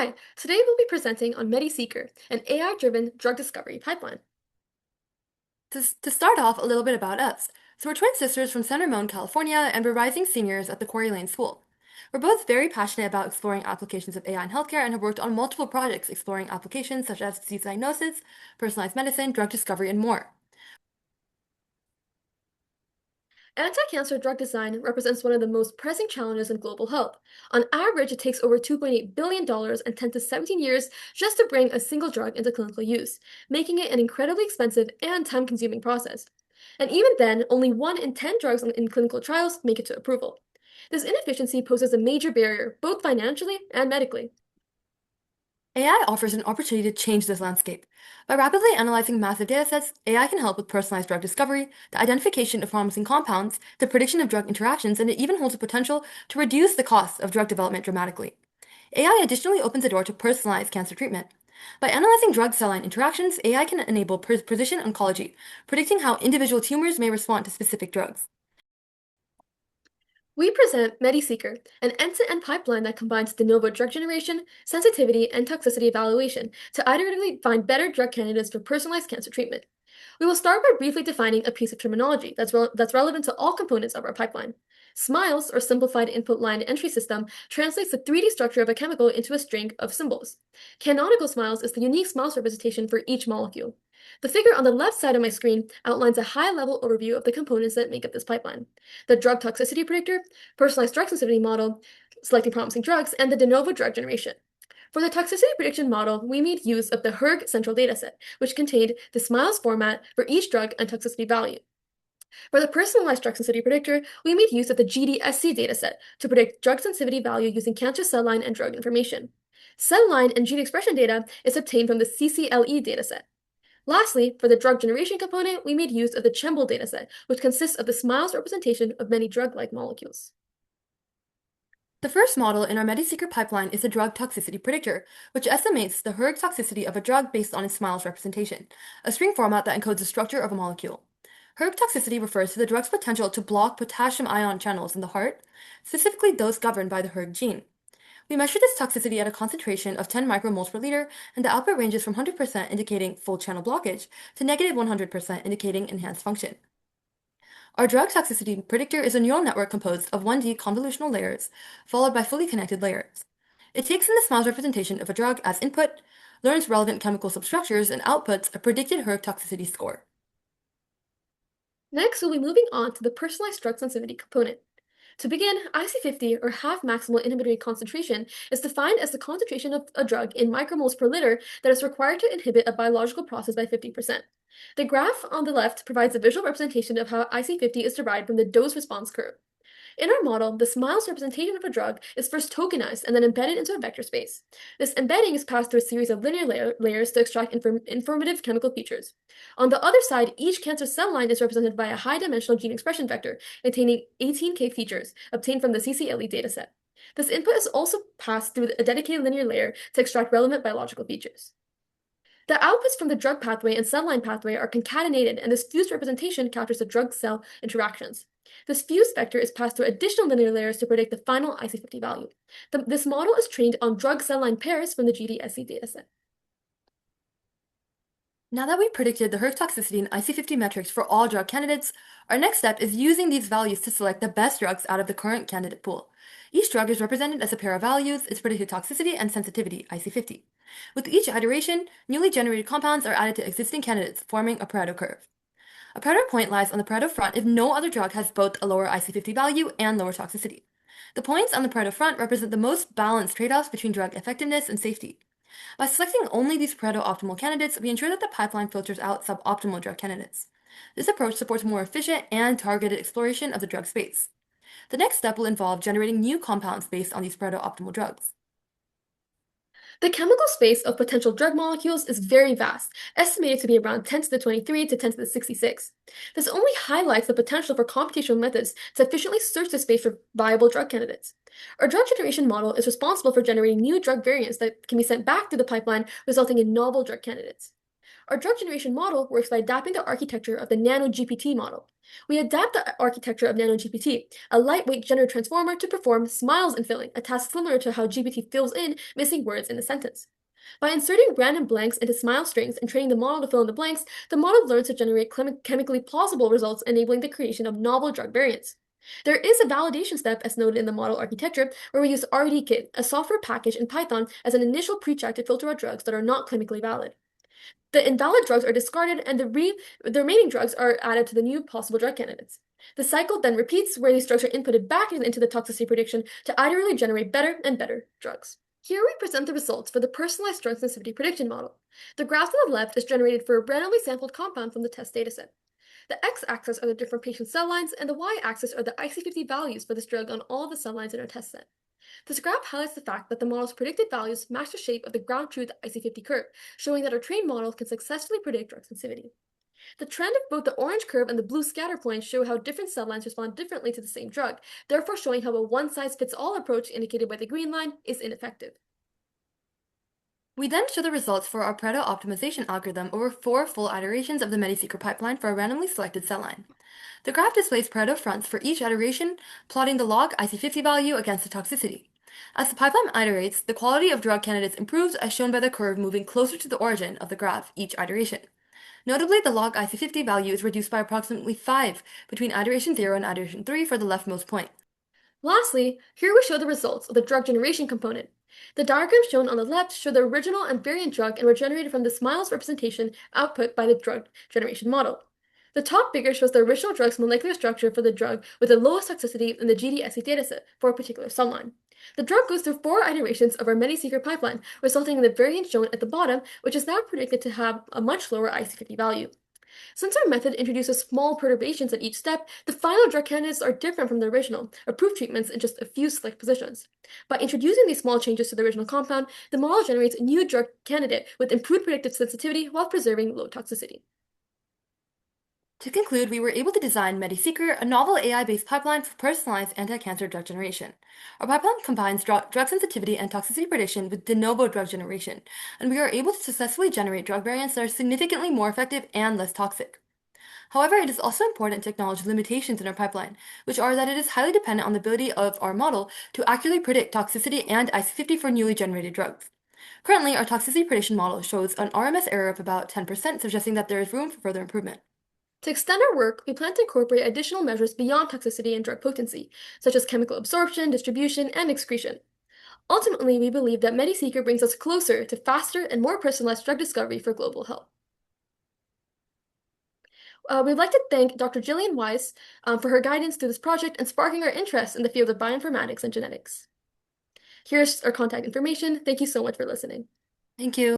Hi, today we'll be presenting on MediSeeker, an AI-driven drug discovery pipeline. To start off, a little bit about us. So we're twin sisters from San Ramon, California, and we're rising seniors at the Quarry Lane School. We're both very passionate about exploring applications of AI in healthcare and have worked on multiple projects exploring applications such as disease diagnosis, personalized medicine, drug discovery, and more. Anti-cancer drug design represents one of the most pressing challenges in global health. On average, it takes over $2.8 billion and 10 to 17 years just to bring a single drug into clinical use, making it an incredibly expensive and time-consuming process. And even then, only 1 in 10 drugs in clinical trials make it to approval. This inefficiency poses a major barrier, both financially and medically. AI offers an opportunity to change this landscape. By rapidly analyzing massive datasets, AI can help with personalized drug discovery, the identification of promising compounds, the prediction of drug interactions, and it even holds the potential to reduce the cost of drug development dramatically. AI additionally opens the door to personalized cancer treatment. By analyzing drug cell line interactions, AI can enable precision oncology, predicting how individual tumors may respond to specific drugs. We present MediSeeker, an end-to-end pipeline that combines de novo drug generation, sensitivity, and toxicity evaluation to iteratively find better drug candidates for personalized cancer treatment. We will start by briefly defining a piece of terminology that's relevant to all components of our pipeline. SMILES, or Simplified Input Line Entry System, translates the 3D structure of a chemical into a string of symbols. Canonical SMILES is the unique SMILES representation for each molecule. The figure on the left side of my screen outlines a high-level overview of the components that make up this pipeline: the drug toxicity predictor, personalized drug sensitivity model, selecting promising drugs, and the de novo drug generation. For the toxicity prediction model, we made use of the HERG central dataset, which contained the SMILES format for each drug and toxicity value. For the personalized drug sensitivity predictor, we made use of the GDSC dataset to predict drug sensitivity value using cancer cell line and drug information. Cell line and gene expression data is obtained from the CCLE dataset. Lastly, for the drug generation component, we made use of the CHEMBL dataset, which consists of the SMILES representation of many drug-like molecules. The first model in our MediSeeker pipeline is the drug toxicity predictor, which estimates the hERG toxicity of a drug based on its SMILES representation, a string format that encodes the structure of a molecule. hERG toxicity refers to the drug's potential to block potassium ion channels in the heart, specifically those governed by the hERG gene. We measure this toxicity at a concentration of 10 micromoles per liter, and the output ranges from 100% indicating full channel blockage to negative 100% indicating enhanced function. Our drug toxicity predictor is a neural network composed of 1D convolutional layers, followed by fully connected layers. It takes in the SMILES representation of a drug as input, learns relevant chemical substructures, and outputs a predicted hERG toxicity score. Next, we'll be moving on to the personalized drug sensitivity component. To begin, IC50, or half maximal inhibitory concentration, is defined as the concentration of a drug in micromoles per liter that is required to inhibit a biological process by 50%. The graph on the left provides a visual representation of how IC50 is derived from the dose-response curve. In our model, the SMILES representation of a drug is first tokenized and then embedded into a vector space. This embedding is passed through a series of linear layers to extract informative chemical features. On the other side, each cancer cell line is represented by a high-dimensional gene expression vector containing 18K features obtained from the CCLE dataset. This input is also passed through a dedicated linear layer to extract relevant biological features. The outputs from the drug pathway and cell line pathway are concatenated, and this fused representation captures the drug-cell interactions. This fused vector is passed through additional linear layers to predict the final IC50 value. This model is trained on drug cell line pairs from the GDSC dataset. Now that we've predicted the hERG toxicity and IC50 metrics for all drug candidates, our next step is using these values to select the best drugs out of the current candidate pool. Each drug is represented as a pair of values, its predicted toxicity and sensitivity, IC50. With each iteration, newly generated compounds are added to existing candidates, forming a Pareto curve. A Pareto point lies on the Pareto front if no other drug has both a lower IC50 value and lower toxicity. The points on the Pareto front represent the most balanced trade-offs between drug effectiveness and safety. By selecting only these Pareto optimal candidates, we ensure that the pipeline filters out suboptimal drug candidates. This approach supports more efficient and targeted exploration of the drug space. The next step will involve generating new compounds based on these Pareto optimal drugs. The chemical space of potential drug molecules is very vast, estimated to be around 10 to the 23 to 10 to the 66. This only highlights the potential for computational methods to efficiently search the space for viable drug candidates. Our drug generation model is responsible for generating new drug variants that can be sent back through the pipeline, resulting in novel drug candidates. Our drug generation model works by adapting the architecture of the nano-GPT model. We adapt the architecture of NanoGPT, a lightweight gender transformer, to perform smiles and filling, a task similar to how GPT fills in missing words in a sentence. By inserting random blanks into smile strings and training the model to fill in the blanks, the model learns to generate chemically plausible results, enabling the creation of novel drug variants. There is a validation step, as noted in the model architecture, where we use RDKit, a software package in Python, as an initial pre-check to filter out drugs that are not clinically valid. The invalid drugs are discarded, and the remaining drugs are added to the new possible drug candidates. The cycle then repeats, where these drugs are inputted back into the toxicity prediction to iteratively generate better and better drugs. Here we present the results for the personalized drug sensitivity prediction model. The graph on the left is generated for a randomly sampled compound from the test dataset. The x-axis are the different patient cell lines, and the y-axis are the IC50 values for this drug on all of the cell lines in our test set. This graph highlights the fact that the model's predicted values match the shape of the ground truth IC50 curve, showing that our trained model can successfully predict drug sensitivity. The trend of both the orange curve and the blue scatter points show how different cell lines respond differently to the same drug, therefore showing how a one-size-fits-all approach indicated by the green line is ineffective. We then show the results for our Pareto optimization algorithm over 4 full iterations of the MediSeeker pipeline for a randomly selected cell line. The graph displays Pareto fronts for each iteration, plotting the log IC50 value against the toxicity. As the pipeline iterates, the quality of drug candidates improves as shown by the curve moving closer to the origin of the graph each iteration. Notably, the log IC50 value is reduced by approximately 5 between iteration 0 and iteration 3 for the leftmost point. Lastly, here we show the results of the drug generation component. The diagrams shown on the left show the original and variant drug and were generated from the SMILES representation output by the drug generation model. The top figure shows the original drug's molecular structure for the drug with the lowest toxicity in the GDSE dataset for a particular cell line. The drug goes through 4 iterations of our MediSeeker pipeline, resulting in the variant shown at the bottom, which is now predicted to have a much lower IC50 value. Since our method introduces small perturbations at each step, the final drug candidates are different from the original, approved treatments in just a few select positions. By introducing these small changes to the original compound, the model generates a new drug candidate with improved predictive sensitivity while preserving low toxicity. To conclude, we were able to design MediSeeker, a novel AI-based pipeline for personalized anti-cancer drug generation. Our pipeline combines drug sensitivity and toxicity prediction with de novo drug generation, and we are able to successfully generate drug variants that are significantly more effective and less toxic. However, it is also important to acknowledge limitations in our pipeline, which are that it is highly dependent on the ability of our model to accurately predict toxicity and IC50 for newly generated drugs. Currently, our toxicity prediction model shows an RMS error of about 10%, suggesting that there is room for further improvement. To extend our work, we plan to incorporate additional measures beyond toxicity and drug potency, such as chemical absorption, distribution, and excretion. Ultimately, we believe that MediSeeker brings us closer to faster and more personalized drug discovery for global health. We'd like to thank Dr. Jillian Weiss for her guidance through this project and sparking our interest in the field of bioinformatics and genetics. Here's our contact information. Thank you so much for listening. Thank you.